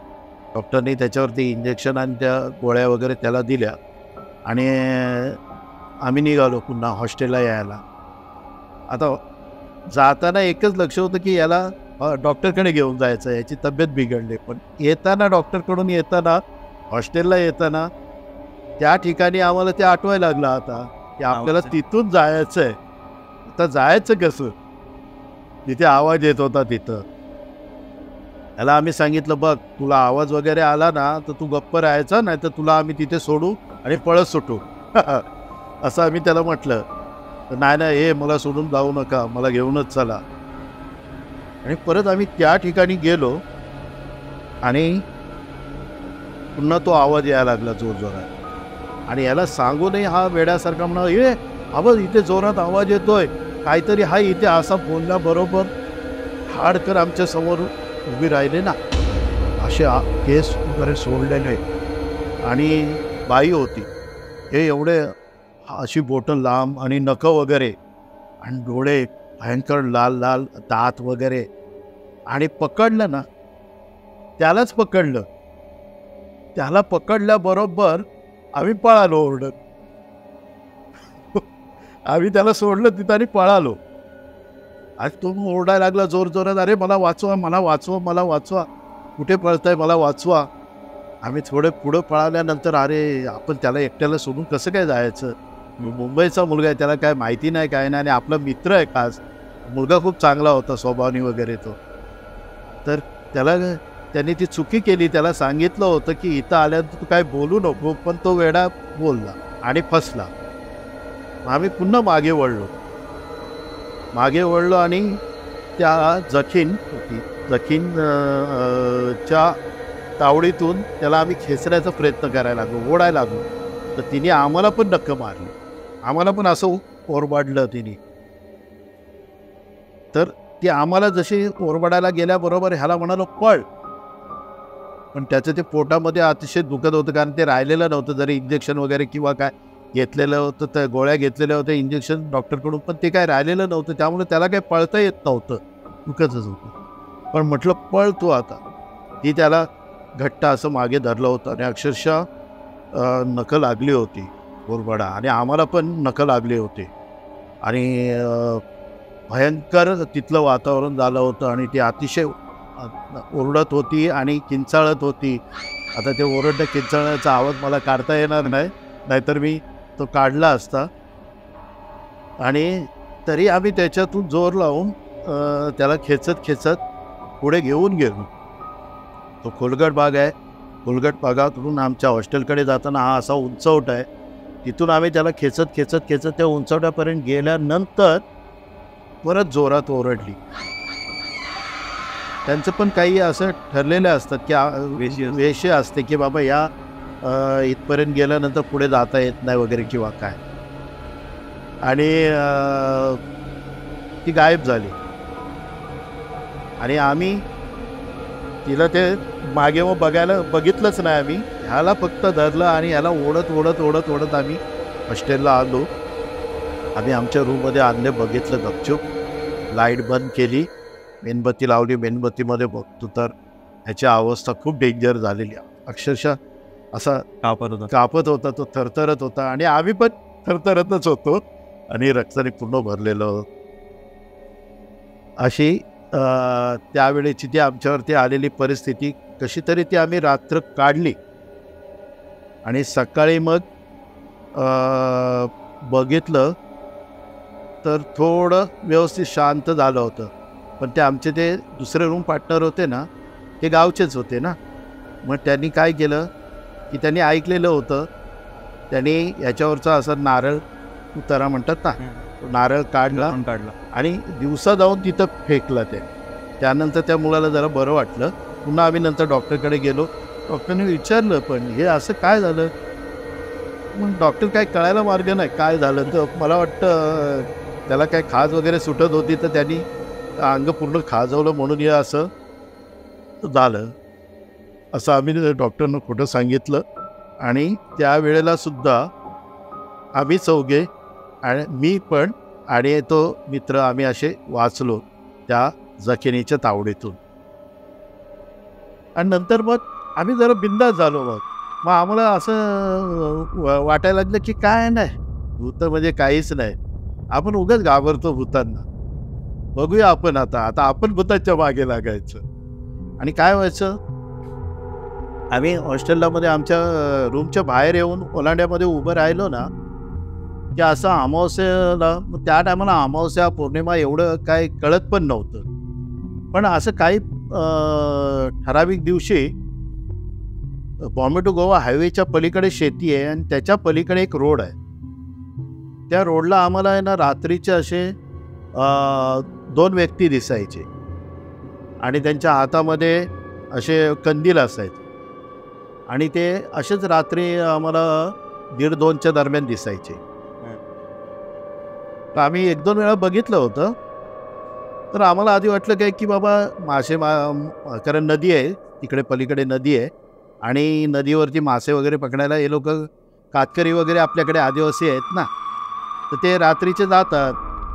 डॉक्टरनी त्याच्यावरती इंजेक्शन आणि त्या गोळ्या वगैरे त्याला दिल्या. आणि आम्ही निघालो पुन्हा हॉस्टेलला यायला. आता जाताना एकच लक्ष होतं की याला डॉक्टरकडे घेऊन जायचं, याची तब्येत बिघडली. पण येताना डॉक्टरकडून येताना हॉस्टेलला येताना त्या ठिकाणी आम्हाला ते आठवायला लागलं आता की आपल्याला तिथून जायचं आहे. आता जायचं कसं, तिथे आवाज येत होता तिथं. त्याला आम्ही सांगितलं, बघ तुला आवाज वगैरे आला ना तर तू गप्प राहायचा, नाही तर तुला आम्ही तिथे सोडू आणि पळत सुटू असं आम्ही त्याला म्हटलं. नाही नाही, हे मला सोडून जाऊ नका, मला घेऊनच चला. आणि परत आम्ही त्या ठिकाणी गेलो आणि पुन्हा तो आवाज यायला लागला जोरजोरात. आणि याला सांगूनही हा वेड्यासारखा म्हणा, ये आवाज इथे जोरात आवाज येतोय काहीतरी, हा इथे असा बोलल्याबरोबर हाडकर आमच्या समोर उभी राहिले ना, असे केस वगैरे सोडलेले आणि बाई होती, हे एवढे अशी बोटं लांब आणि नखं वगैरे आणि डोळे भयंकर लाल लाल, दात वगैरे. आणि पकडलं ना, त्यालाच पकडलं. त्याला पकडल्याबरोबर आम्ही पळालो ओरडत. आम्ही त्याला सोडलं तिथं आणि पळालो. आज तो ओरडायला लागला जोर जोरात, अरे मला वाचवा, मला वाचवा, मला वाचवा, कुठे पळताय, मला वाचवा. आम्ही थोडे पुढं पळाल्यानंतर, अरे आपण त्याला एकट्याला सोडून कसं काय जायचं, मुंबईचा मुलगा आहे, त्याला काय माहिती नाही काय नाही, आणि आपला मित्र आहे खास, मुलगा खूप चांगला होता स्वभावानी वगैरे तो. तर त्यांनी ती चुकी केली. त्याला सांगितलं होतं की इथं आल्यानंतर तू काय बोलू नको, पण तो वेडा बोलला आणि फसला. आम्ही पुन्हा मागे वळलो आणि त्या जखीन च्या तावडीतून त्याला आम्ही खेचण्याचा प्रयत्न करायला लागलो, ओढायला लागलो. तर तिने आम्हाला पण नक्क मारली, आम्हाला पण असं ओरबाडलं तिने. तर ती आम्हाला जशी ओरबाडायला गेल्याबरोबर ह्याला म्हणालो पळ, पण त्याचं ते पोटामध्ये अतिशय दुखत होतं, कारण ते राहिलेलं नव्हतं. जरी इंजेक्शन वगैरे किंवा काय घेतलेलं होतं, त्या गोळ्या घेतलेल्या होत्या इंजेक्शन डॉक्टरकडून, पण ते काय राहिलेलं नव्हतं, त्यामुळे त्याला काही पळता येत नव्हतं, दुखतच होतं. पण म्हटलं पळ तू आता. ती त्याला घट्ट असं मागे धरलं होतं आणि अक्षरशः नखं लागली होती ओरबाडा, आणि आम्हाला पण नखं लागली होती. आणि भयंकर तिथलं वातावरण झालं होतं आणि ती अतिशय ओरडत होती आणि किंचाळत होती. आता ते ओरडणं किंचाळण्याचा आवाज मला काढता येणार नाही, नाहीतर मी तो काढला असता. आणि तरी आम्ही त्याच्यातून जोर लावून त्याला खेचत पुढे घेऊन गेलो. तो खोलगट भाग आहे, खोलगट भागातून आमच्या हॉस्टेलकडे जाताना हा असा उंचवट आहे, तिथून आम्ही त्याला खेचत त्या उंचवट्यापर्यंत गेल्यानंतर परत जोरात ओरडली. त्यांचं पण काही असं ठरलेलं असतात की वेशी असते की बाबा या इथपर्यंत गेल्यानंतर पुढे जाता येत नाही वगैरे किंवा काय. आणि ती गायब झाली आणि आम्ही तिला ते मागे मग बघितलंच नाही. आम्ही ह्याला फक्त धरलं आणि ह्याला ओढत आम्ही हॉस्टेलला आलो. आम्ही आमच्या रूममध्ये आणले, बघितलं गपचूप, लाईट बंद केली, मेणबत्ती लावली. मेणबत्तीमध्ये बघतो तर ह्याची अवस्था खूप डेंजर झालेली, अक्षरशः असा कापत होता, तो थरथरत होता आणि आम्ही पण थरथरतच होतो आणि रक्ताने पूर्ण भरलेलं. अशी त्यावेळेची ती आमच्यावरती आलेली परिस्थिती. कशी तरी ती आम्ही रात्र काढली आणि सकाळी मग बघितलं तर थोडं व्यवस्थित शांत झालं होतं. पण ते आमचे ते दुसरे रूम पार्टनर होते ना, ते गावचेच होते ना. मग त्यांनी काय केलं की त्यांनी ऐकलेलं होतं, त्यांनी याच्यावरचा असा नारळ उतारा म्हणतात ना, तो नारळ काढला आणि दिवसा जाऊन तिथं फेकला ते. त्यानंतर त्या मुलाला जरा बरं वाटलं. पुन्हा आम्ही नंतर डॉक्टरकडे गेलो. डॉक्टरने विचारलं, पण हे असं काय झालं? मग डॉक्टर काय कळायला मार्ग नाही काय झालं. तर मला वाटतं त्याला काय खाज वगैरे सुटत होती, तर त्यांनी अंग पूर्ण खाजवलं म्हणून हे असं झालं, असं आम्ही डॉक्टरनं खोटं सांगितलं. आणि त्यावेळेला सुद्धा आम्ही चौघे आणि मी पण आणि तो मित्र आम्ही असे वाचलो त्या जखिनीच्या तावडीतून. आणि नंतर मग आम्ही जरा बिंदास झालो. मग आम्हाला असं वाटायला लागलं की काय नाही, भूत म्हणजे काहीच नाही, आपण उगाच घाबरतो भूतांना, बघूया आपण आता आपण भूताच्या मागे लागायचं. आणि काय व्हायचं, आम्ही हॉस्टेलमध्ये आमच्या रूमच्या बाहेर येऊन ओलांड्यामध्ये उभं राहिलो ना, की असं अमावस्याला, त्या टायमाला अमावस्या पौर्णिमा एवढं काय कळत पण नव्हतं. पण असं काही ठराविक दिवशी बॉम्बे टू गोवा हायवेच्या पलीकडे शेती आहे आणि त्याच्या पलीकडे एक रोड आहे. त्या रोडला आम्हाला आहे ना रात्रीचे असे 2 व्यक्ती दिसायचे आणि त्यांच्या हातामध्ये असे कंदील असायचे आणि ते असेच रात्री आम्हाला 1:30-2च्या दरम्यान दिसायचे. तर आम्ही 1-2 वेळा बघितलं होतं. तर आम्हाला आधी वाटलं काय की बाबा मासे कारण नदी आहे तिकडे, पलीकडे नदी आहे आणि नदीवरती मासे वगैरे पकडायला हे लोक कातकरी वगैरे आपल्याकडे आदिवासी आहेत ना, तर ते रात्रीचे जातात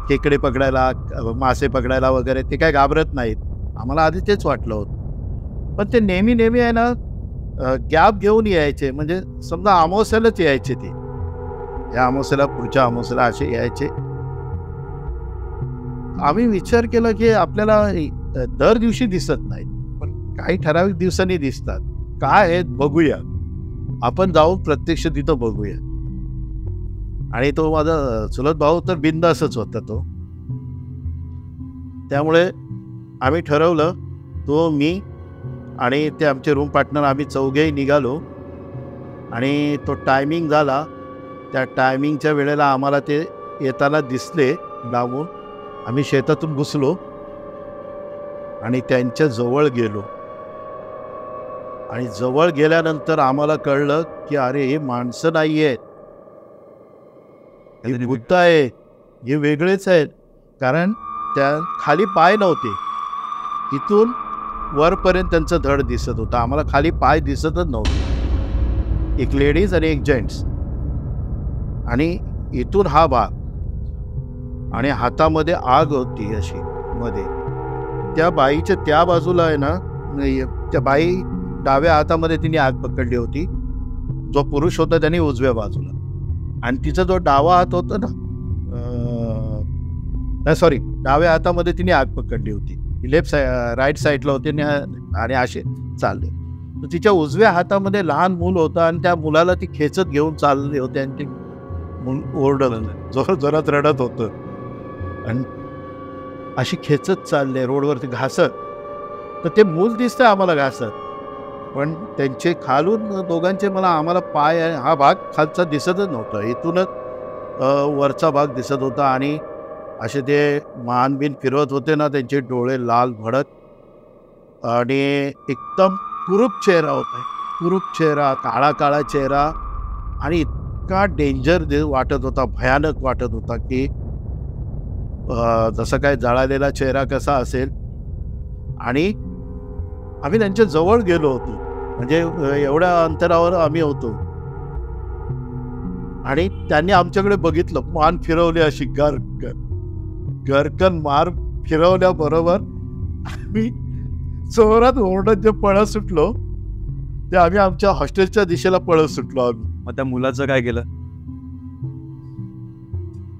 खेकडे पकडायला, मासे पकडायला वगैरे, ते काय घाबरत नाहीत. आम्हाला आधी तेच वाटलं होतं. पण ते नेहमी आहे ना गॅप घेऊन यायचे, म्हणजे समजा अमावस्यालाच यायचे, ते या अमावस्याला पुढच्या अमावस्याला असे यायचे. आम्ही विचार केला की आपल्याला दर दिवशी दिसत नाहीत, पण काही ठराविक दिवसांनी दिसतात, काय आहेत बघूया, आपण जाऊन प्रत्यक्ष तिथं बघूया. आणि तो माझा चुलत भाऊ तर बिंदासच होता तो. त्यामुळे आम्ही ठरवलं, तो, मी आणि ते आमचे रूम पार्टनर, आम्ही चौघेही निघालो. आणि तो टायमिंग झाला, त्या टायमिंगच्या वेळेला आम्हाला ते येताना दिसले लांबून. आम्ही शेतातून घुसलो आणि त्यांच्या जवळ गेलो. आणि जवळ गेल्यानंतर आम्हाला कळलं की अरे हे माणसं नाही आहेत, हे भूत आहे, हे वेगळेच आहेत. कारण त्या खाली पाय नव्हते, इथून वरपर्यंत त्यांचं धड दिसत होतं, आम्हाला खाली पाय दिसतच नव्हते. एक लेडीज आणि एक जेंट्स, आणि इथून हा भाग, आणि हातामध्ये आग होती अशी मध्ये. त्या बाईच्या त्या बाजूला आहे ना, त्या बाई डाव्या हातामध्ये तिने आग पकडली होती, जो पुरुष होता त्याने उजव्या बाजूला. आणि तिचा जो डावा हात होता ना, सॉरी, डाव्या हातामध्ये तिने आग पकडली होती, राईट साईडला होते आणि असे चालले. तर तिच्या उजव्या हातामध्ये लहान मूल होतं आणि त्या मुलाला ती खेचत घेऊन चालले होते आणि ते मूल ओरडत जोरात रडत होतं आणि अशी खेचत चालले रोडवरती घासत. तर ते मूल दिसतं आम्हाला घासत, पण त्यांचे खालून दोघांचे आम्हाला पाय, हा भाग खालचा दिसतच नव्हता, इथूनच वरचा भाग दिसत होता. आणि असे ते मान बिन फिरवत होते ना, त्यांचे डोळे लाल भडक आणि एकदम कुरूप चेहरा होता, कुरूप चेहरा, काळा काळा चेहरा, आणि इतका डेंजर वाटत होता, भयानक वाटत होता की जसं काय जळालेला चेहरा कसा असेल. आणि आम्ही त्यांच्या जवळ गेलो होतो, म्हणजे एवढ्या अंतरावर आम्ही होतो. आणि त्यांनी आमच्याकडे बघितलं, मान फिरवली अशी, गरकन मार फिरवल्याबरोबर आम्ही जोरात ओरडत जे पळत सुटलो, ते आम्ही आमच्या हॉस्टेलच्या दिशेला पळत सुटलो आम्ही. मग त्या मुलाचं काय केलं?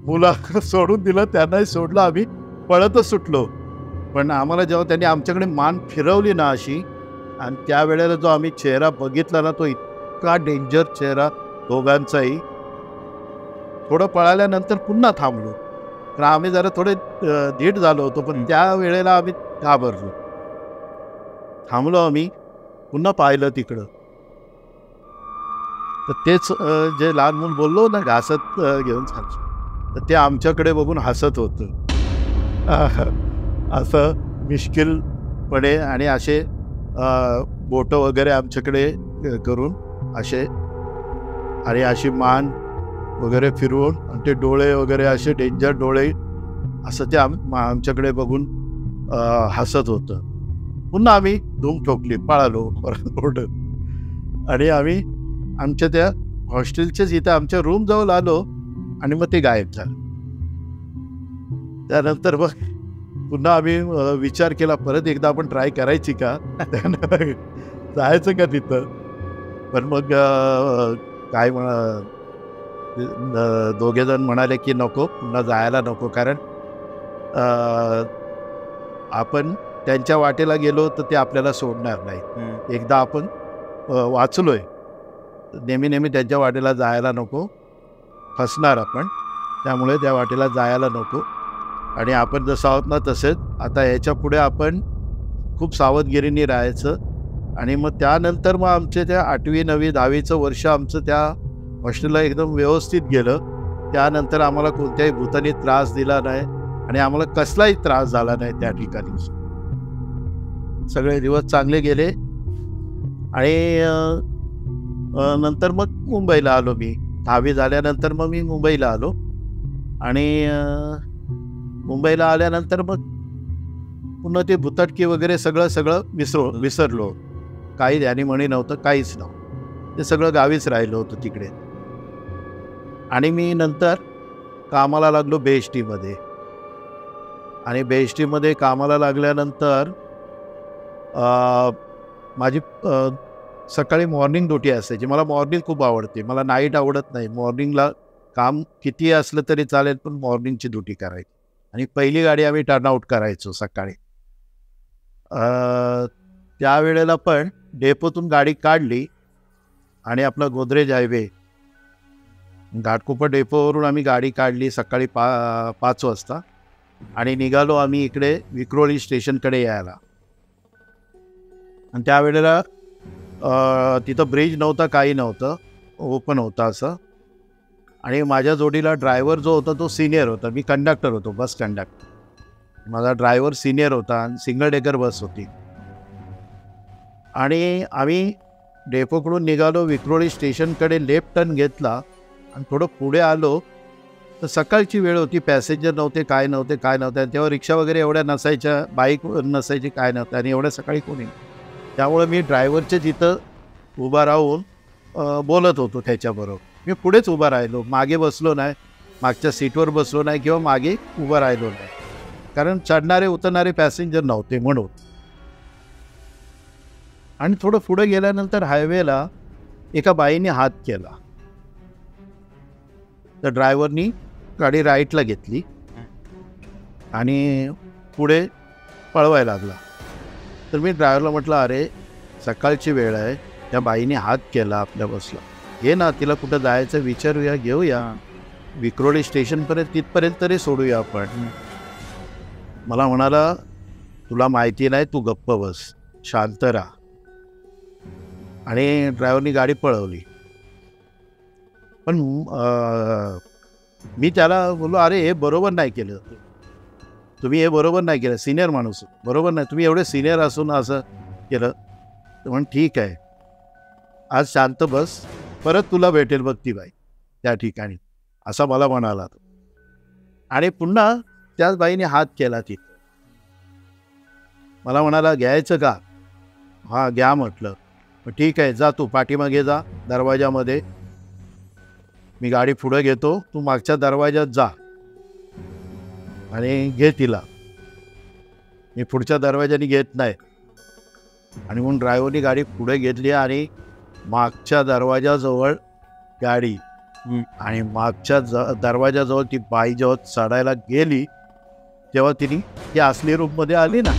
मुलाला सोडून दिलं, त्यांनाही सोडलं, आम्ही पळतच सुटलो. पण आम्हाला जेव्हा त्यांनी आमच्याकडे मान फिरवली ना अशी, आणि त्यावेळेला जो आम्ही चेहरा बघितला ना, तो इतका डेंजर चेहरा दोघांचाही. थोडं पळाल्यानंतर पुन्हा थांबलो, तर आम्ही जरा थोडे धीट झालो होतो, पण त्या वेळेला आम्ही घाबरलो. थांबलो आम्ही, पुन्हा पाहिलं तिकडं, तर तेच जे लहान मूल बोललो ना घासत घेऊन चालतो, तर ते आमच्याकडे बघून हसत होतं. असं मिश्किलपणे आणि असे बोटं वगैरे आमच्याकडे करून असे, आणि अशी मान वगैरे फिरवून, आणि ते डोळे वगैरे असे डेंजर डोळे, असं ते आमच्याकडे बघून हसत होतं. पुन्हा आम्ही धूम ठोकली, पळालो परत ओढत, आणि आम्ही आमच्या त्या हॉस्टेलच्याच इथं आमच्या रूमजवळ आलो, आणि मग ते गायब झालं. त्यानंतर मग पुन्हा आम्ही विचार केला, परत एकदा आपण ट्राय करायची का, जायचं का तिथं. पण मग काय दोघेजण म्हणाले की नको, पुन्हा जायला नको, कारण आपण त्यांच्या वाटेला गेलो तर ते आपल्याला सोडणार नाही. एकदा आपण वाचलोय, नेहमी नेहमी त्यांच्या वाटेला जायला नको, फसणार आपण, त्यामुळे त्या वाटेला जायला नको. आणि आपण जसं आहोत ना तसेच आता ह्याच्या पुढे आपण खूप सावधगिरीने राहायचं. आणि मग त्यानंतर मग आमचे त्या 8वी 9वी 10वीचं वर्ष आमचं त्या हॉस्टेलला एकदम व्यवस्थित गेलं. त्यानंतर आम्हाला कोणत्याही भूतानी त्रास दिला नाही, आणि आम्हाला कसलाही त्रास झाला नाही त्या ठिकाणी. सगळे दिवस चांगले गेले. आणि नंतर मग मुंबईला आलो मी. 10वी झाल्यानंतर मग मी मुंबईला आलो, आणि मुंबईला आल्यानंतर मग पुन्हा ते भुताटकी वगैरे सगळं विसरलो. काही ध्यानीमणी नव्हतं, काहीच नव्हतं. ते सगळं गावीच राहिलं होतं तिकडे. आणि मी नंतर कामाला लागलो बेएसटीमध्ये. आणि बेएसटीमध्ये कामाला लागल्यानंतर माझी सकाळी मॉर्निंग ड्युटी असायची. मला मॉर्निंग खूप आवडते, मला नाईट आवडत नाही. मॉर्निंगला काम किती असलं तरी चालेल, पण मॉर्निंगची ड्युटी करायची. आणि पहिली गाडी आम्ही टर्नआउट करायचो सकाळी. त्यावेळेला पण डेपोतून गाडी काढली, आणि आपला गोदरेज हायवे घाटकोपर डेपोवरून आम्ही गाडी काढली सकाळी 5 वाजता, आणि निघालो आम्ही इकडे विक्रोळी स्टेशनकडे यायला. आणि त्यावेळेला तिथं ब्रिज नव्हता, काही नव्हतं, ओपन होता असं. आणि माझ्या जोडीला ड्रायव्हर जो होता तो सिनियर होता, मी कंडक्टर होतो, बस कंडक्टर. माझा ड्रायव्हर सिनियर होता, आणि सिंगल डेकर बस होती. आणि आम्ही डेपोकडून निघालो, विक्रोळी स्टेशनकडे लेफ्ट टर्न घेतला, आणि थोडं पुढे आलो तर सकाळची वेळ होती, पॅसेंजर नव्हते, काय नव्हते. आणि तेव्हा रिक्षा वगैरे एवढ्या नसायच्या, बाईक नसायची, काय नव्हतं, आणि एवढ्या सकाळी कोणी. त्यामुळे मी ड्रायव्हरच्या तिथं उभा राहून बोलत होतो त्याच्याबरोबर. मी पुढेच उभा राहिलो, मागे बसलो नाही, मागच्या सीटवर बसलो नाही, किंवा मागे उभं राहिलो नाही, कारण चढणारे उतरणारे पॅसेंजर नव्हते म्हणून. आणि थोडं पुढे गेल्यानंतर हायवेला एका बाईने हात केला, तर ड्रायव्हरनी गाडी राईटला घेतली आणि पुढे पळवायला लागला. तर मी ड्रायव्हरला म्हटलं, अरे सकाळची वेळ आहे, त्या बाईने हात केला आपल्या बसला, घे ना, तिला कुठं जायचं विचारूया, घेऊया विक्रोळी स्टेशनपर्यंत, तिथपर्यंत तरी सोडूया आपण. मला म्हणाला, तुला माहिती नाही, तू गप्प बस, शांत राहा. आणि ड्रायव्हरनी गाडी पळवली. पण मी त्याला बोललो, अरे हे बरोबर नाही केलं तुम्ही, हे बरोबर नाही केलं, सिनियर माणूस बरोबर नाही, तुम्ही एवढे सिनियर असून असं केलं. तर म्हण ठीक आहे, आज शांत बस, परत तुला भेटेल बघ ती बाई त्या ठिकाणी, असा मला म्हणाला. आणि पुन्हा त्याच बाईने हात केला तिथं. मला म्हणाला, घ्यायचं का? हां घ्या म्हटलं. ठीक आहे, जा तू पाठीमागे जा दरवाजामध्ये, मी गाडी पुढे घेतो, तू मागच्या दरवाजात जा आणि घे तिला, मी पुढच्या दरवाजाने घेत नाही. आणि म्हणून ड्रायव्हरनी गाडी पुढे घेतली, आणि मागच्या दरवाजाजवळ गाडी, आणि मागच्या दरवाजाजवळ ती बाई जेव्हा चढायला गेली, तेव्हा तिने ती असली रूममध्ये आली ना,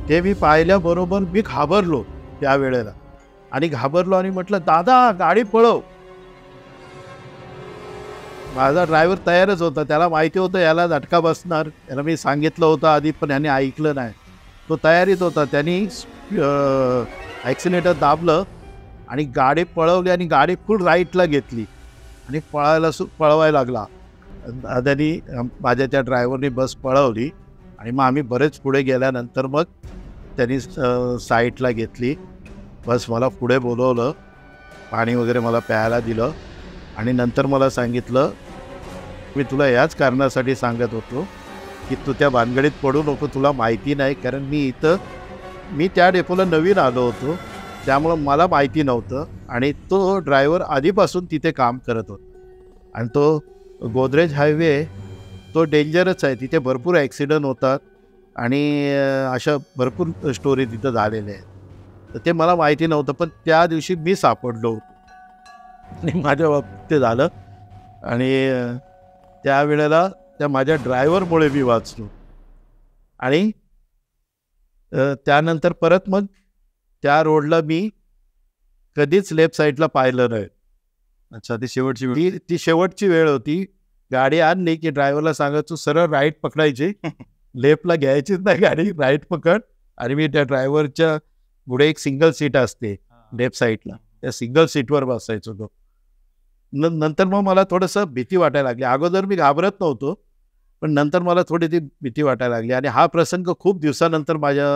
ते मी पाहिल्याबरोबर मी घाबरलो त्यावेळेला. आणि म्हटलं, दादा गाडी पळव. माझा ड्रायव्हर तयारच होता, त्याला माहिती होतं याला झटका बसणार, याला मी सांगितलं होतं आधी, पण याने ऐकलं नाही. तो तयारीत होता. त्यांनी ॲक्सिलेटर दाबलं आणि गाडी पळवली आणि गाडी फुल राईटला घेतली आणि पळवायला लागला. त्यांनी माझ्या त्या ड्रायव्हरनी बस पळवली आणि मग आम्ही बरेच पुढे गेल्यानंतर मग त्यांनी साईडला घेतली बस. मला पुढे बोलवलं, पाणी वगैरे मला प्यायला दिलं आणि नंतर मला सांगितलं, मी तुला याच कारणासाठी सांगत होतो की तू त्या भानगडीत पडू नको, तुला माहिती नाही. कारण मी त्या डेपोला नवीन आलो होतो, त्यामुळं मला माहिती नव्हतं आणि तो ड्रायव्हर आधीपासून तिथे काम करत होता आणि तो गोदरेज हायवे तो डेंजरच आहे, तिथे भरपूर ॲक्सिडेंट होतात आणि अशा भरपूर स्टोरी तिथं झालेल्या आहेत. तर ते मला माहिती नव्हतं, पण त्या दिवशी मी सापडलो आणि माझ्या बाबतीत ते झालं आणि त्यावेळेला त्या माझ्या ड्रायव्हरमुळे मी वाचलो आणि त्यानंतर परत मग त्या रोडला मी कधीच लेफ्ट साईडला पाहिलं नाही. अच्छा, ती शेवटची वेळ. ती शेवटची वेळ होती. गाडी आणली की ड्रायव्हरला सांगायचो सरळ राईट पकडायची, लेफ्टला घ्यायचीच नाही गाडी, राईट पकड. आणि मी त्या ड्रायव्हरच्या पुढे एक सिंगल सीट असते लेफ्ट साईडला, त्या सिंगल सीटवर बसायचो तो. नंतर मग मला थोडंसं भीती वाटायला लागली. अगोदर मी घाबरत नव्हतो, पण नंतर मला थोडी ती भीती वाटायला लागली आणि हा प्रसंग खूप दिवसानंतर माझ्या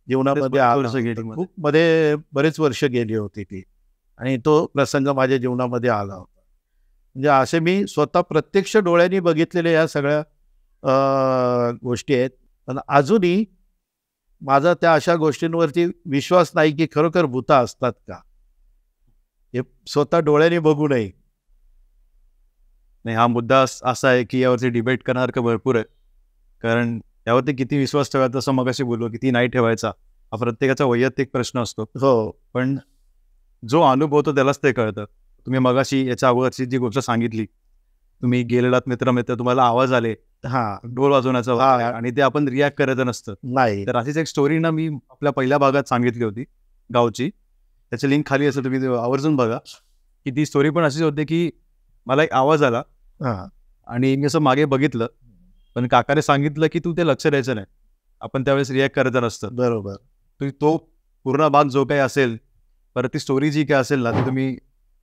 जीवनामध्ये आला. खूप मध्ये बरेच वर्ष गेली होती ती आणि तो प्रसंग माझ्या जीवनामध्ये आला होता. म्हणजे असे मी स्वतः प्रत्यक्ष डोळ्यांनी बघितलेल्या या सगळ्या गोष्टी आहेत. पण अजूनही माझा त्या अशा गोष्टींवरती विश्वास नाही की खरोखर भूता असतात का, हे स्वतः डोळ्यांनी बघू नये. नाही, हा मुद्दा असा आहे की यावरती डिबेट करणारं भरपूर आहे. कारण यावरती किती विश्वास ठेवायचा, असं मगाशी बोललो, किती नाही ठेवायचा, हा प्रत्येकाचा वैयक्तिक प्रश्न असतो. हो, पण जो अनुभवतो त्यालाच ते कळतं. तुम्ही मगाशी याच्या अगोदरची जी गोष्ट सांगितली, तुम्ही गेलेलात मित्र तुम्हाला आवाज आले, डोल वाजवण्याचा आणि ते आपण रिॲक्ट करायचं नसतं. नाही. तर अशीच एक स्टोरी ना मी आपल्या पहिल्या भागात सांगितली होती गावची, त्याची लिंक खाली असेल, तुम्ही आवर्जून बघा. की ती स्टोरी पण अशीच होती की मला एक आवाज आला आणि मी असं मागे बघितलं, पण काकाने सांगितलं की तू ते लक्ष द्यायचं नाही, आपण त्यावेळेस रिॲक्ट करायचं नसतं. बरोबर. तो पूर्ण भाग जो काही असेल, परत ती स्टोरी जी काही असेल ना, ती तुम्ही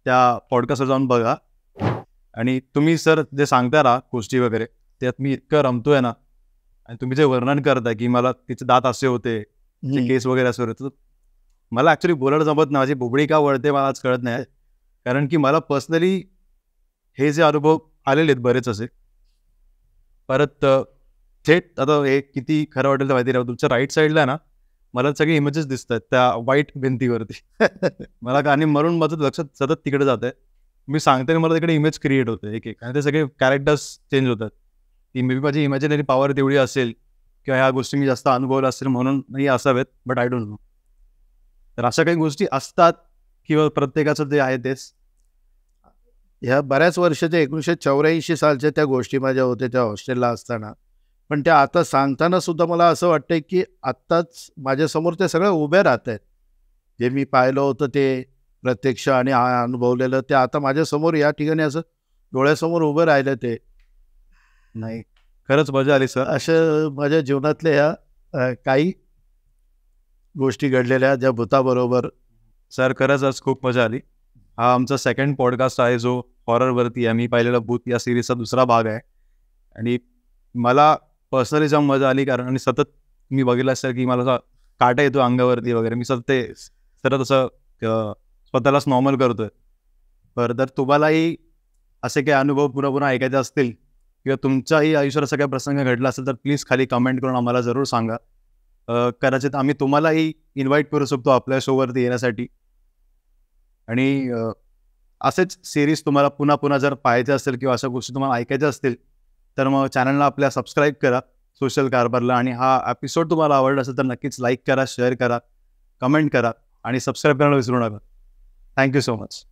त्या पॉडकास्टवर जाऊन बघा. आणि तुम्ही सर जे सांगता ना गोष्टी वगैरे, त्यात मी इतकं रमतोय ना, आणि तुम्ही जे वर्णन करताय की मला तिचे दात असे होते, केस वगैरे असे होते, मला ॲक्च्युली बोलायला जमत नाही, माझी बोबडी का वळते मला आज कळत नाही. कारण की मला पर्सनली हे जे अनुभव आलेले आहेत बरेच असे. परत थेट आता हे किती खरं वाटेल तर माहिती नाही, तुमच्या राईट साईडला ना मला सगळे इमेजेस दिसत आहेत त्या व्हाईट भिंतीवरती. मला आणि म्हणून माझं लक्ष सतत तिकडे जात आहे. मी सांगते मला तिकडे इमेज क्रिएट होते एक एक, आणि ते सगळे कॅरेक्टर्स चेंज होतात. ती मे बी माझी इमॅजिनरी पॉवर तेवढी असेल किंवा ह्या गोष्टी मी जास्त अनुभवल्या असेल म्हणून नाही असावेत, बट आय डोंट नो. तर अशा काही गोष्टी असतात किंवा प्रत्येकाचं जे आहे तेच. ह्या बऱ्याच वर्षाच्या 1984 सालच्या त्या गोष्टी माझ्या होत्या त्या हॉस्टेलला असताना. पण त्या आता सांगताना सुद्धा मला असं वाटतंय की आत्ताच माझ्यासमोर ते सगळं उभे राहत आहेत. जे मी पाहिलं होतं ते प्रत्यक्ष आणि अनुभवलेलं ते आता माझ्यासमोर या ठिकाणी असं डोळ्यासमोर उभं राहिलं. ते नाही, खरंच मजा आली सर. अशा माझ्या जीवनातल्या ह्या काही गोष्टी घडलेल्या ज्या भूताबरोबर. सर खरंच आज खूप मजा आली. हा आमचा सेकंड पॉडकास्ट आहे जो हॉररवरती आहे. मी पाहिलेला भूत या सिरीजचा दुसरा भाग आहे आणि मला पर्सनली जाम मजा आली. कारण आणि सतत मी बघितलं असेल की मला काटा येतो अंगावरती वगैरे, मी सतत ते असं स्वतःलाच नॉर्मल करतोय. बरं, तर तुम्हालाही असे काही अनुभव पुन्हा पुन्हा ऐकायचे असतील किंवा तुमच्याही आयुष्यात असा काही प्रसंग घडला असेल तर प्लीज खाली कमेंट करून आम्हाला जरूर सांगा. कदाचित आम्ही तुम्हालाही इन्व्हाइट करू शकतो आपल्या शोवरती येण्यासाठी. आणि असेच सिरीज तुम्हाला पुन्हा पुन्हा जर पाहायचे असेल किंवा अशा गोष्टी तुम्हाला ऐकायच्या असतील तर मग चॅनलला आपल्या सबस्क्राईब करा सोशल कारभारला. आणि हा एपिसोड तुम्हाला आवडला असेल तर नक्कीच लाईक करा, शेअर करा, कमेंट करा आणि सबस्क्राईब करायला विसरू नका. Thank you so much.